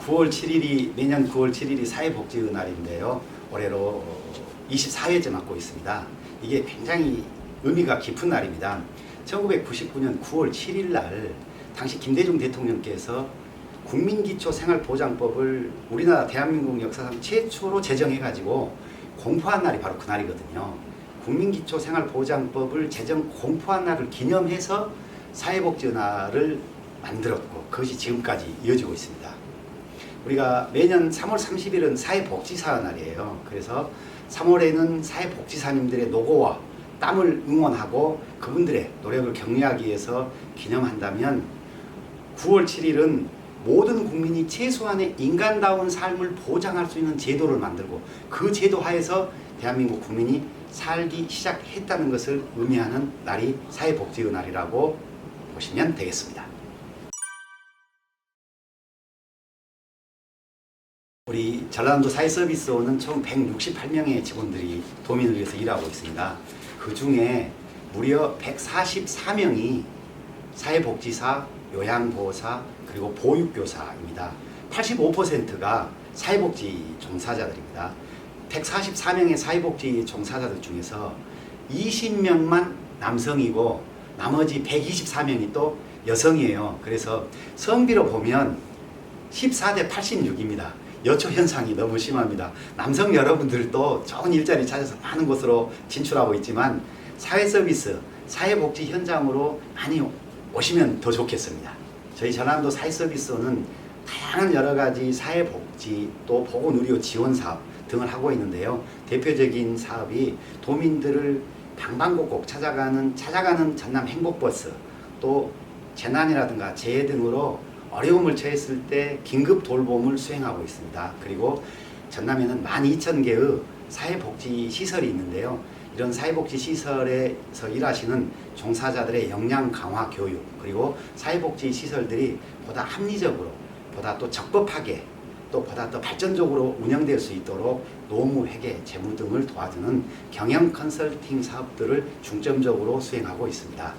9월 7일이 매년 9월 7일이 사회복지의 날인데요. 올해로 24회째 맞고 있습니다. 이게 굉장히 의미가 깊은 날입니다. 1999년 9월 7일 날 당시 김대중 대통령께서 국민기초생활보장법을 우리나라 대한민국 역사상 최초로 제정해가지고 공포한 날이 바로 그 날이거든요. 국민기초생활보장법을 제정 공포한 날을 기념해서 사회복지의 날을 만들었고 그것이 지금까지 이어지고 있습니다. 우리가 매년 3월 30일은 사회복지사 날이에요. 그래서 3월에는 사회복지사님들의 노고와 땀을 응원하고 그분들의 노력을 격려하기 위해서 기념한다면 9월 7일은 모든 국민이 최소한의 인간다운 삶을 보장할 수 있는 제도를 만들고 그 제도 하에서 대한민국 국민이 살기 시작했다는 것을 의미하는 날이 사회복지의 날이라고 보시면 되겠습니다. 우리 전라남도 사회서비스원은 총 168명의 직원들이 도민을 위해서 일하고 있습니다. 그 중에 무려 144명이 사회복지사, 요양보호사, 그리고 보육교사입니다. 85%가 사회복지 종사자들입니다. 144명의 사회복지 종사자들 중에서 20명만 남성이고 나머지 124명이 또 여성이에요. 그래서 성비로 보면 14대 86입니다. 여초 현상이 너무 심합니다. 남성 여러분들도 좋은 일자리 찾아서 많은 곳으로 진출하고 있지만 사회서비스, 사회복지 현장으로 많이 오시면 더 좋겠습니다. 저희 전라남도 사회서비스원은 다양한 여러가지 사회복지 또 보건의료 지원 사업 등을 하고 있는데요. 대표적인 사업이 도민들을 방방곡곡 찾아가는 전남 행복버스, 또 재난이라든가 재해 등으로 어려움을 처했을 때 긴급 돌봄을 수행하고 있습니다. 그리고 전남에는 12,000개의 사회복지 시설이 있는데요. 이런 사회복지 시설에서 일하시는 종사자들의 역량 강화 교육, 그리고 사회복지 시설들이 보다 합리적으로, 보다 또 적법하게, 또 보다 더 발전적으로 운영될 수 있도록 노무, 회계, 재무 등을 도와주는 경영 컨설팅 사업들을 중점적으로 수행하고 있습니다.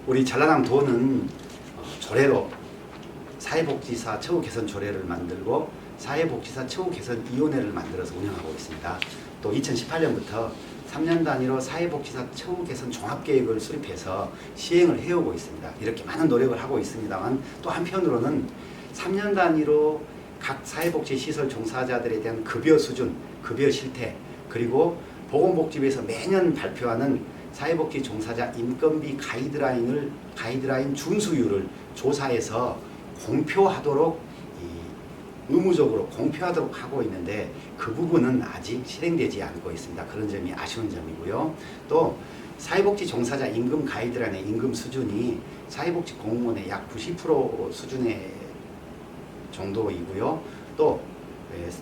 우리 전라남도는 조례로 사회복지사 처우 개선 조례를 만들고 사회복지사 처우 개선 위원회를 만들어서 운영하고 있습니다. 또 2018년부터 3년 단위로 사회복지사 처우 개선 종합계획을 수립해서 시행을 해오고 있습니다. 이렇게 많은 노력을 하고 있습니다만 또 한편으로는 3년 단위로 각 사회복지 시설 종사자들에 대한 급여 수준, 급여 실태, 그리고 보건복지부에서 매년 발표하는 사회복지 종사자 인건비 가이드라인 준수율을 조사해서 공표하도록 의무적으로 공표하도록 하고 있는데 그 부분은 아직 실행되지 않고 있습니다. 그런 점이 아쉬운 점이고요. 또 사회복지 종사자 임금 가이드라인의 임금 수준이 사회복지 공무원의 약 90% 수준의 정도이고요. 또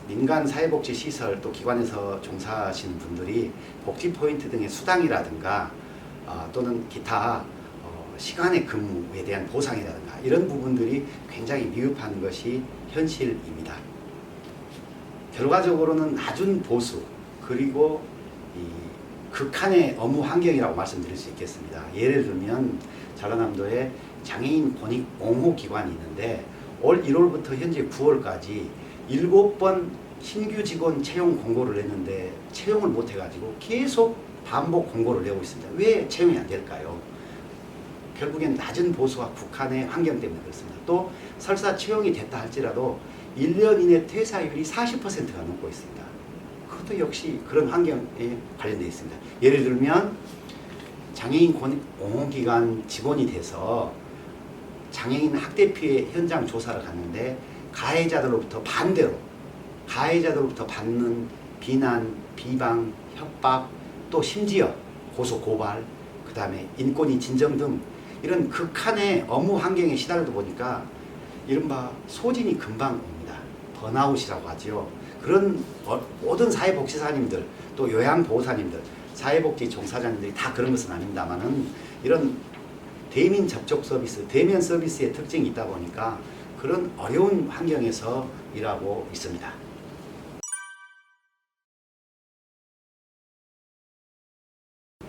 민간 사회복지 시설 또 기관에서 종사하시는 분들이 복지 포인트 등의 수당이라든가 또는 기타 시간의 근무에 대한 보상이라든가 이런 부분들이 굉장히 미흡한 것이 현실입니다. 결과적으로는 낮은 보수 그리고 극한의 업무 환경이라고 말씀드릴 수 있겠습니다. 예를 들면 전라남도에 장애인 권익 옹호 기관이 있는데 올 1월부터 현재 9월까지 7번 신규 직원 채용 공고를 냈는데 채용을 못 해가지고 계속 반복 공고를 내고 있습니다. 왜 채용이 안 될까요? 결국엔 낮은 보수와 국한의 환경 때문에 그렇습니다. 또 설사 채용이 됐다 할지라도 1년 이내 퇴사율이 40%가 넘고 있습니다. 그것도 역시 그런 환경에 관련되어 있습니다. 예를 들면 장애인 권익 옹호기관 직원이 돼서 장애인 학대 피해 현장 조사를 갔는데 가해자들로부터 받는 비난, 비방, 협박, 또 심지어 고소 고발, 그 다음에 인권위 진정 등 이런 극한의 업무 환경에 시달리다 보니까 이른바 소진이 금방 옵니다. 번아웃이라고 하죠. 그런 모든 사회복지사님들 또 요양보호사님들 사회복지 종사자님들이 다 그런 것은 아닙니다만은 이런 대민 접촉 서비스, 대면 서비스의 특징이 있다 보니까 그런 어려운 환경에서 일하고 있습니다.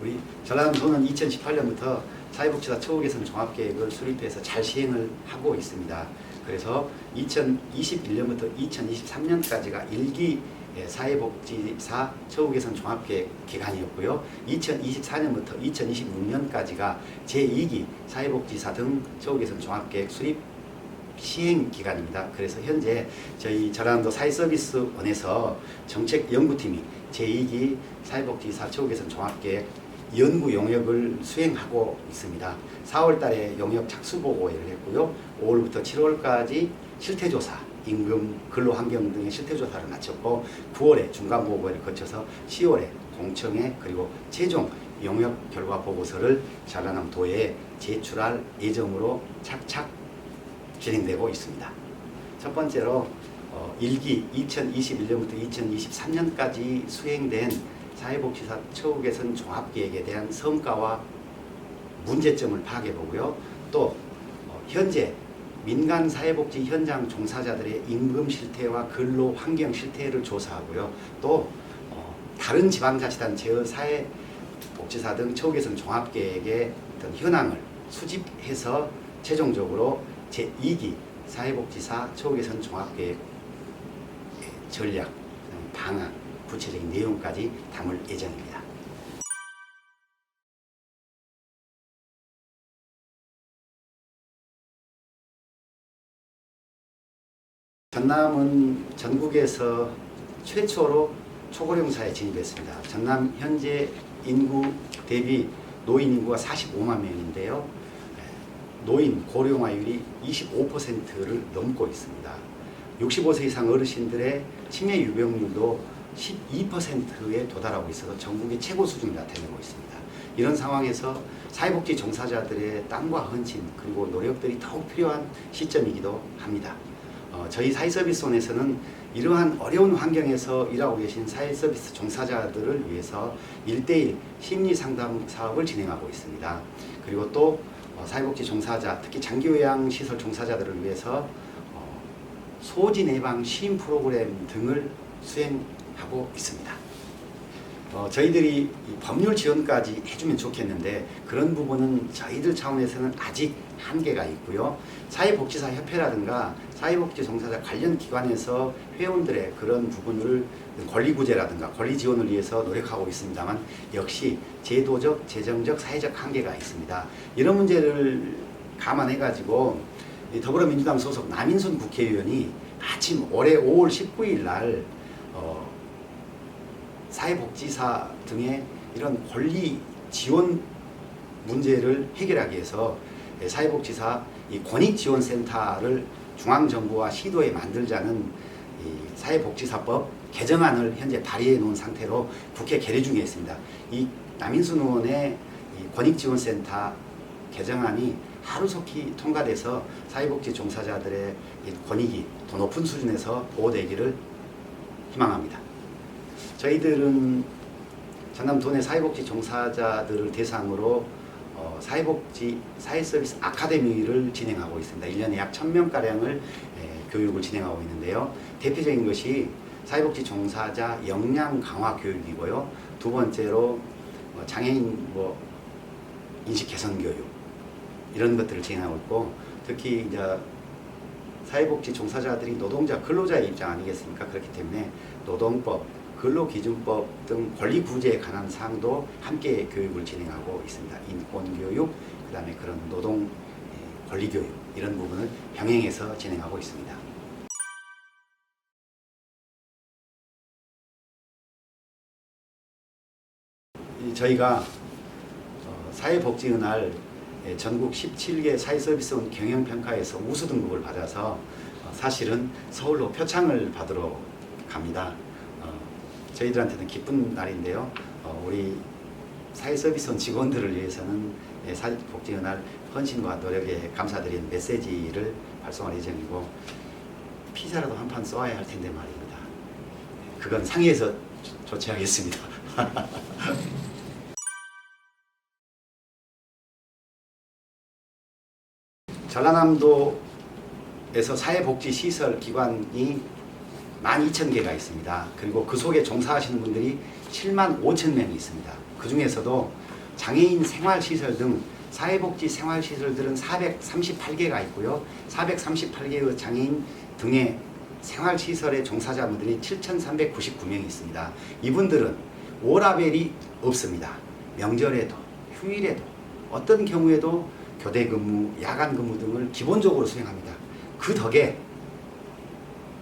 우리 전라남도는 2018년부터 사회복지사 처우개선 종합계획을 수립해서 잘 시행을 하고 있습니다. 그래서 2021년부터 2023년까지가 1기 사회복지사 처우개선 종합계획 기간이었고요. 2024년부터 2026년까지가 제2기 사회복지사 등 처우개선 종합계획 수립 시행 기간입니다. 그래서 현재 저희 전라남도 사회서비스원에서 정책연구팀이 제2기 사회복지사 처우개선 종합계획 연구 용역을 수행하고 있습니다. 4월 달에 용역 착수보고를 했고요. 5월부터 7월까지 실태조사, 임금, 근로환경 등의 실태조사를 마쳤고 9월에 중간보고를 거쳐서 10월에 공청회 그리고 최종 용역 결과 보고서를 전라남도에 제출할 예정으로 착착 진행되고 있습니다. 첫 번째로 1기 2021년부터 2023년까지 수행된 사회복지사 처우개선 종합계획에 대한 성과와 문제점을 파악해보고요. 또 현재 민간 사회복지 현장 종사자들의 임금 실태와 근로 환경 실태를 조사하고요. 또 다른 지방자치단체의 사회복지사 등 처우개선 종합계획의 어떤 현황을 수집해서 최종적으로 제2기 사회복지사 처우개선 종합계획 전략, 방안, 구체적인 내용까지 담을 예정입니다. 전남은 전국에서 최초로 초고령사에 진입했습니다. 전남 현재 인구 대비 노인 인구가 45만 명인데요. 노인 고령화율이 25%를 넘고 있습니다. 65세 이상 어르신들의 치매 유병률도 12%에 도달하고 있어서 전국의 최고 수준을 나타내고 있습니다. 이런 상황에서 사회복지 종사자들의 땀과 헌신 그리고 노력들이 더욱 필요한 시점이기도 합니다. 저희 사회서비스원에서는 이러한 어려운 환경에서 일하고 계신 사회서비스 종사자들을 위해서 1:1 심리상담 사업을 진행하고 있습니다. 그리고 또 사회복지 종사자, 특히 장기요양시설 종사자들을 위해서 소진 예방 시임 프로그램 등을 수행하고 있습니다. 저희들이 법률 지원까지 해주면 좋겠는데 그런 부분은 저희들 차원에서는 아직 한계가 있고요. 사회복지사협회라든가 사회복지 종사자 관련 기관에서 회원들의 그런 부분을 권리구제라든가 권리지원을 위해서 노력하고 있습니다만 역시 제도적, 재정적, 사회적 한계가 있습니다. 이런 문제를 감안해가지고 더불어민주당 소속 남인순 국회의원이 마침 올해 5월 19일 날 사회복지사 등의 이런 권리 지원 문제를 해결하기 위해서 사회복지사 권익지원센터를 중앙정부와 시도에 만들자는 사회복지사법 개정안을 현재 발의해 놓은 상태로 국회 계류 중에 있습니다. 이 남인순 의원의 권익지원센터 개정안이 하루속히 통과돼서 사회복지 종사자들의 권익이 더 높은 수준에서 보호되기를 희망합니다. 저희들은 전남도 내 사회복지 종사자들을 대상으로 사회복지 사회서비스 아카데미를 진행하고 있습니다. 1년에 약 1000명가량을 교육을 진행하고 있는데요. 대표적인 것이 사회복지 종사자 역량 강화 교육이고요. 두 번째로 장애인 인식 개선 교육 이런 것들을 진행하고 있고 특히 이제 사회복지 종사자들이 노동자, 근로자의 입장 아니겠습니까? 그렇기 때문에 노동법, 근로기준법 등 권리 구제에 관한 사항도 함께 교육을 진행하고 있습니다. 인권교육, 그 다음에 그런 노동 권리교육 이런 부분을 병행해서 진행하고 있습니다. 저희가 사회복지은할 전국 17개 사회서비스원 경영평가에서 우수 등급을 받아서 사실은 서울로 표창을 받으러 갑니다. 저희들한테는 기쁜 날인데요. 우리 사회서비스원 직원들을 위해서는 사회복지은할 헌신과 노력에 감사드리는 메시지를 발송할 예정이고 피자라도 한 판 쏘아야 할 텐데 말입니다. 그건 상의해서 조치하겠습니다. 전라남도에서 사회복지시설 기관이 12,000개가 있습니다. 그리고 그 속에 종사하시는 분들이 75,000명이 있습니다. 그 중에서도 장애인 생활시설 등 사회복지 생활시설들은 438개가 있고요. 438개의 장애인 등의 생활시설의 종사자분들이 7,399명이 있습니다. 이분들은 워라밸이 없습니다. 명절에도 휴일에도 어떤 경우에도 교대 근무, 야간 근무 등을 기본적으로 수행합니다. 그 덕에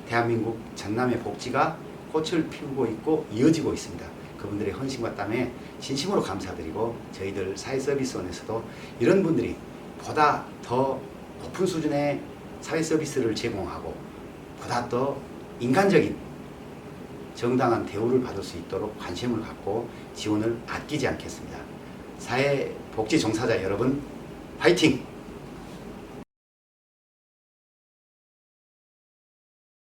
대한민국 전남의 복지가 꽃을 피우고 있고 이어지고 있습니다. 그분들의 헌신과 땀에 진심으로 감사드리고 저희들 사회서비스원에서도 이런 분들이 보다 더 높은 수준의 사회서비스를 제공하고 보다 더 인간적인 정당한 대우를 받을 수 있도록 관심을 갖고 지원을 아끼지 않겠습니다. 사회복지 종사자 여러분, 화이팅!